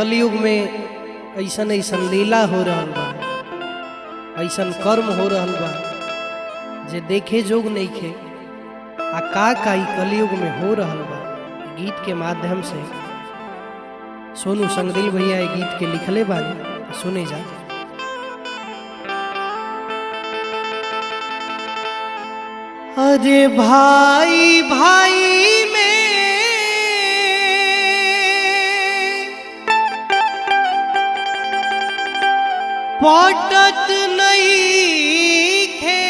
कलयुग में ऐसन ऐसन लीला हो रहा बा, ऐसन कर्म हो रहा बा जे देखे जोग नहीं खे। आ का ई कलयुग में हो रहा बा गीत के माध्यम से सोनू संगदिल भैया ये गीत के लिखले बानी, सुने जा। अरे भाई भाई में पटत नहीं खे,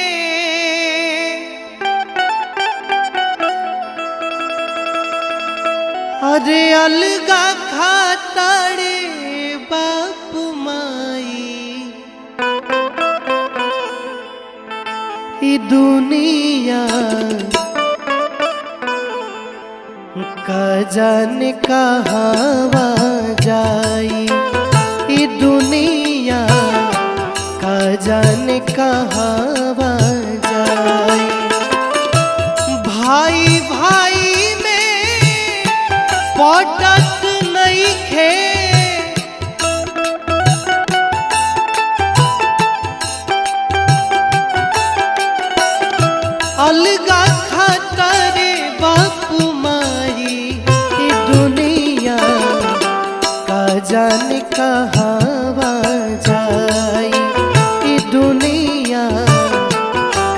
अरे अलगा खाताड़े बाप माई ई दुनिया का जाने कहावा जाई, ई दुनिया का जाने कहावा जाई। भाई भाई में पटत नहीं खे, अलगा खातारे बाप माई ई दुनिया का जाने कहावा जाई, ई दुनिया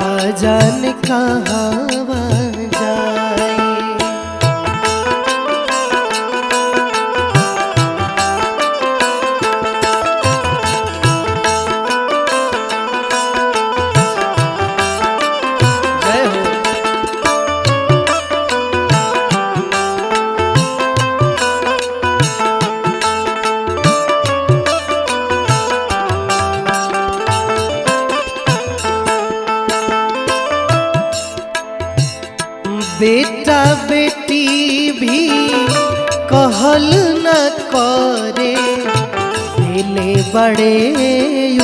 का जाने कहावा जाई। जय हो। बेटा बेटी भी कहल न करे, दिले बड़े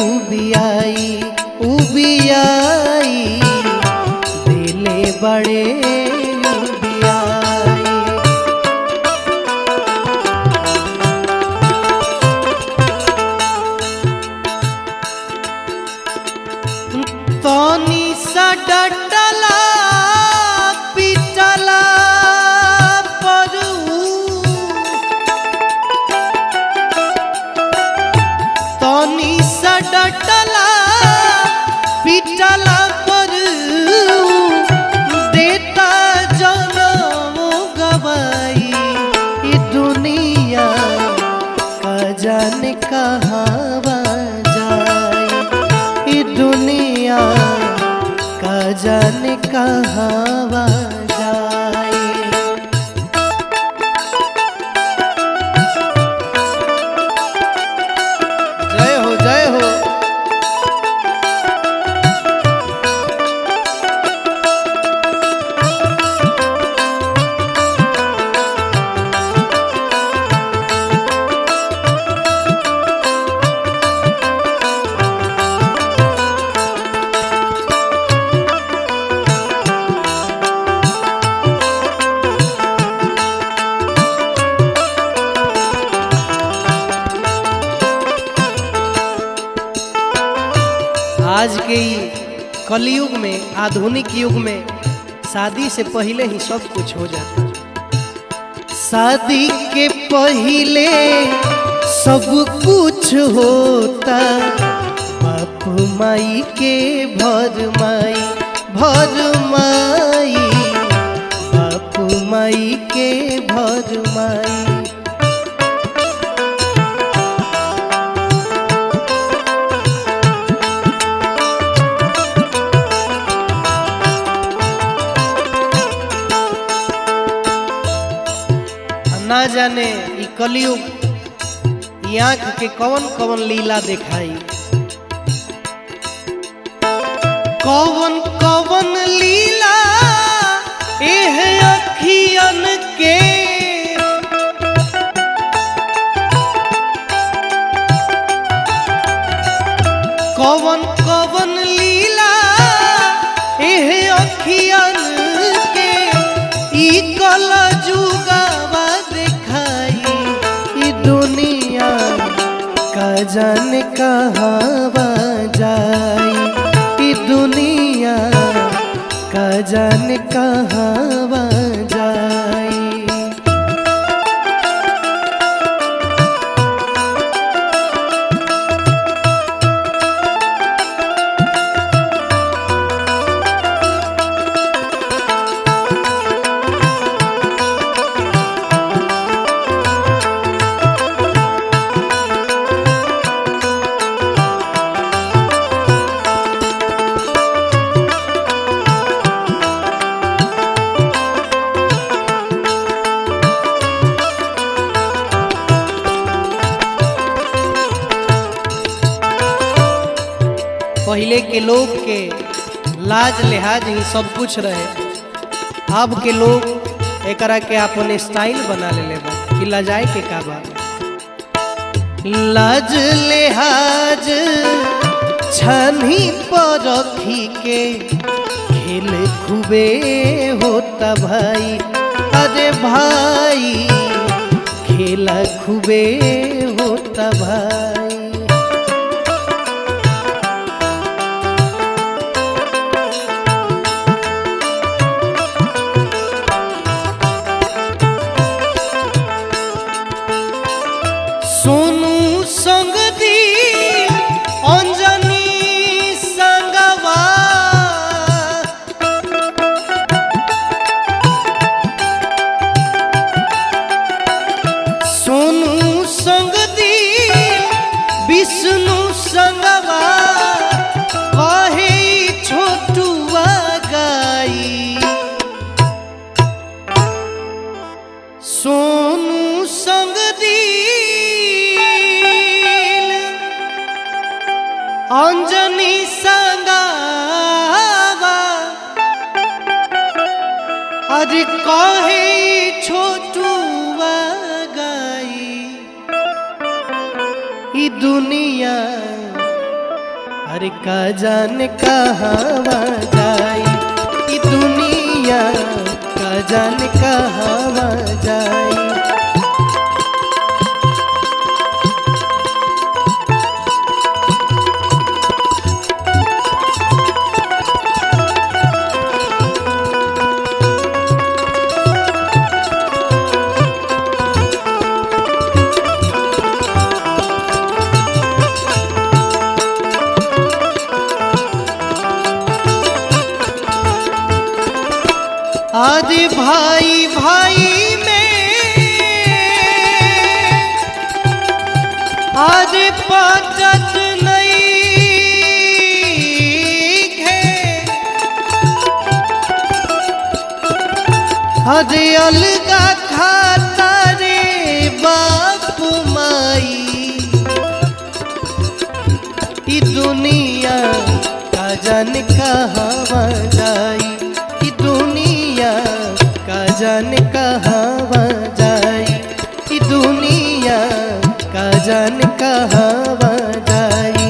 उबियाई उबियाई, दिले बड़े उबियाई। तनी सा डटला पिटला परू, तनी सा डटला पिटला परू, देता जनम गवाई, ई दुनिया का जाने कहावा जाई, ई दुनिया का जाने कहावा जाई। जय हो जय हो। आज के कलयुग में, आधुनिक युग में शादी से पहले ही सब कुछ हो जाता। शादी के पहले सब कुछ होता, बाप माई के भर माई भर माई, बाप माई के भर माई। ना जाने ई कलयुग ई आँख के कौन कौन लीला दिखाई, कौन कौन लीला एह अखियन के, कौन कौन लीला एह अखियन के, ई कल जुगावा दिखाई, ई दुनिया जाने कहाँ जाई ई दुनिया का जाने कहाँ जाई। पहले के लोग के लाज लिहाज ही सब कुछ रहे। अब के लोग एकरा के अपन स्टाइल बना ले बा कि लजाए के का बा। लाज लिहाज छनी पर रखी के खेल खूबे होता भाई। अरे भाई खेला खूबे होता भाई। सोनू संग दी अंजनी संगवा सोनू संग दी विष्णु संगवा कहे छोटुआ गाई। सोनू संग दी अंजनी संगवा अरे कहे छोटुआ गाई। ई दुनिया अरे का जाने कहाँ जाई। ई दुनिया का जाने कहाँ जाई। आदि भाई भाई में आदि पाचत नहीं है। आदि अलगा खाता रे बाप माई। ई दुनिया का जाने कहाँ जाई। दुनिया का जाने कहाँ जाई। ई दुनिया का जाने कहाँ जाई।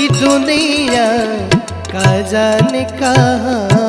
ई दुनिया का जाने कहाँ